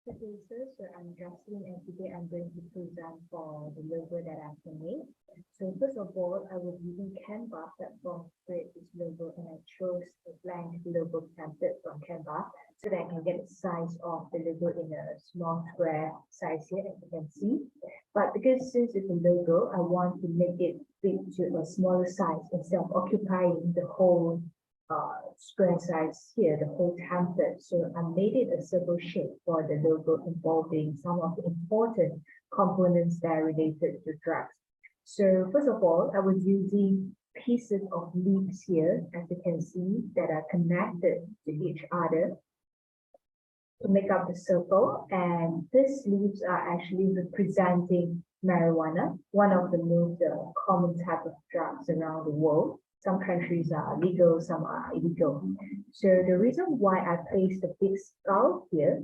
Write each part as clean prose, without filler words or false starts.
Okay, so I'm Jocelyn and today I'm going to present for the logo that I've made. So first of all, I was using Canva platform to create this logo and I chose a blank logo template from Canva so that I can get the size of the logo in a small square size here as you can see. But because since it's a logo, I want to make it fit to a smaller size instead of occupying the whole square size here, the whole template. So I made it a circle shape for the logo involving some of the important components that are related to drugs. So first of all, I was using pieces of leaves here, as you can see, that are connected to each other to make up the circle. And these leaves are actually representing marijuana, one of the most common type of drugs around the world. Some countries are legal, some are illegal. So the reason why I placed the big skull here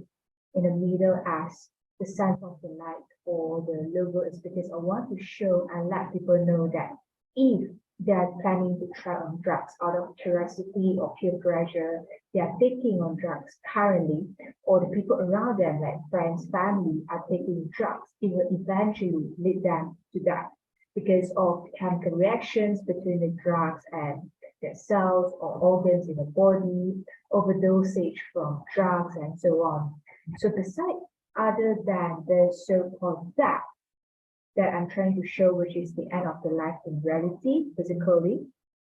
in the middle as the center of the light for the logo is because I want to show and let people know that if they're planning to try on drugs out of curiosity or peer pressure, they are taking on drugs currently, or the people around them, like friends, family, are taking drugs, it will eventually lead them to that because of chemical reactions between the drugs and their cells or organs in the body, overdosage from drugs, and so on. So besides, other than the so-called death that I'm trying to show, which is the end of the life in reality, physically,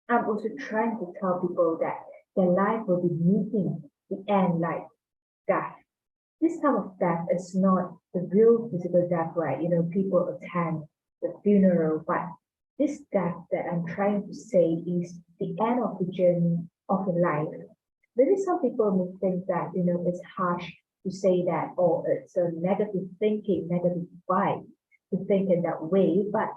I'm also trying to tell people that their life will be meeting the end like death. This type of death is not the real physical death, right? You know, people attend the funeral, but this death that I'm trying to say is the end of the journey of the life. Maybe some people may think that, you know, it's harsh to say that, or it's a negative thinking, negative vibe to think in that way, but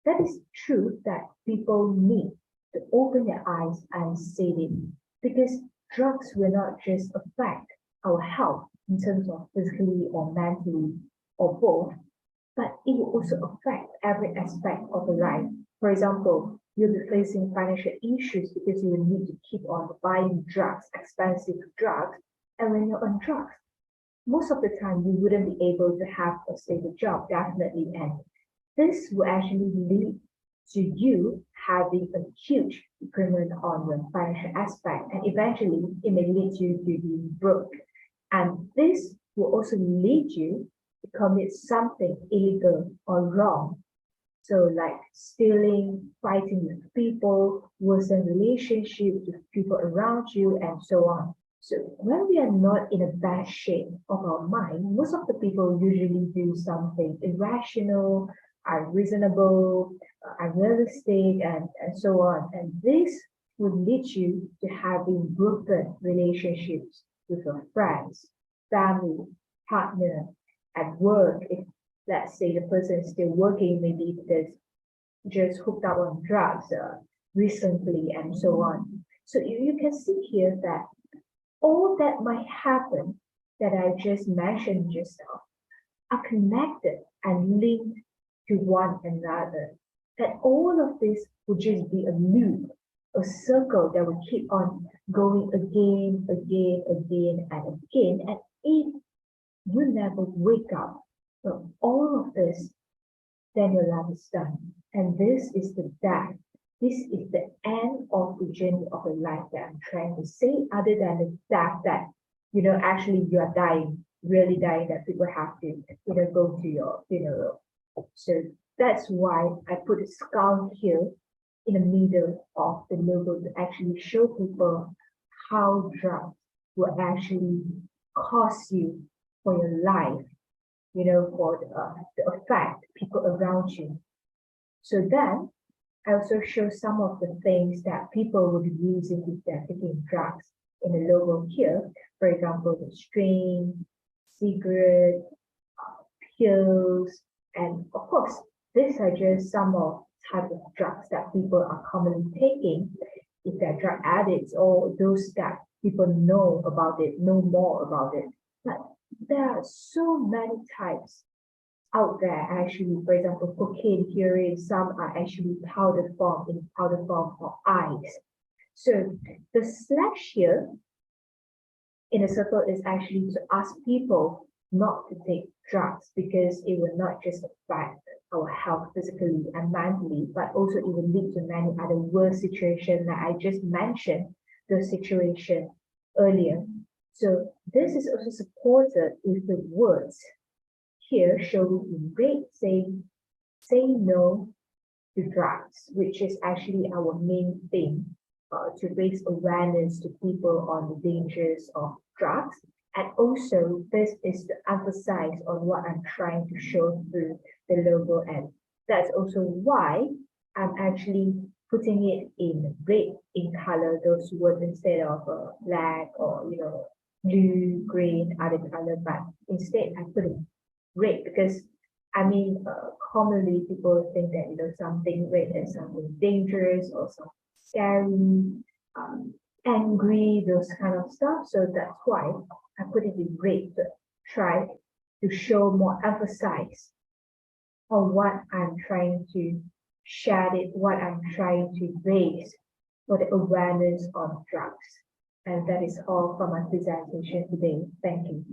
that is truth that people need to open their eyes and see it because drugs will not just affect our health in terms of physically or mentally or both, but it will also affect every aspect of the life. For example, you'll be facing financial issues because you will need to keep on buying drugs, expensive drugs, and when you're on drugs, most of the time you wouldn't be able to have a stable job, definitely, and this will actually lead to you having a huge increment on your financial aspect, and eventually it may lead you to being broke. And this will also lead you to commit something illegal or wrong. So like stealing, fighting with people, worsen relationships with people around you, and so on. So when we are not in a bad shape of our mind, most of the people usually do something irrational, unreasonable, unrealistic, and so on. And this will lead you to having broken relationships with your friends, family, partner, at work. If let's say the person is still working, maybe because just hooked up on drugs recently, and so on. So you can see here that all that might happen that I just mentioned just now are connected and linked to one another. That all of this would just be a loop, a circle that will keep on going again, again, again, and again. And if you never wake up from all of this, then your life is done. And this is the death. This is the end of the journey of a life that I'm trying to say, other than the death that, you know, actually you are dying, really dying, that people have to, you know, go to your funeral. So that's why I put a skull here in the middle of the logo to actually show people how drugs will actually cost you for your life, you know, for the effect people around you. So then I also show some of the things that people will be using if they're taking drugs in the logo here. For example, the strain, cigarette, pills, and of course, these are just some of type of drugs that people are commonly taking if they're drug addicts or those that people know about it, know more about it. But there are so many types out there actually. For example, cocaine, heroin, some are actually powder form, in powder form or ice. So the slash here in a circle is actually to ask people not to take drugs because it will not just affect our health physically and mentally, but also it will lead to many other worse situations that I just mentioned, those situations earlier. So this is also supported with the words here shown in red saying, say no to drugs, which is actually our main thing to raise awareness to people on the dangers of drugs. And also, this is to emphasize on what I'm trying to show through the logo. And that's also why I'm actually putting it in red in color, those words instead of black or, blue, green, other color, but instead I put it red because commonly people think that something red is something dangerous or something scary, um, angry, those kind of stuff. So that's why I put it in red to try to show more emphasize on what I'm trying to share it, what I'm trying to raise for the awareness on drugs. And that is all for my presentation today. Thank you.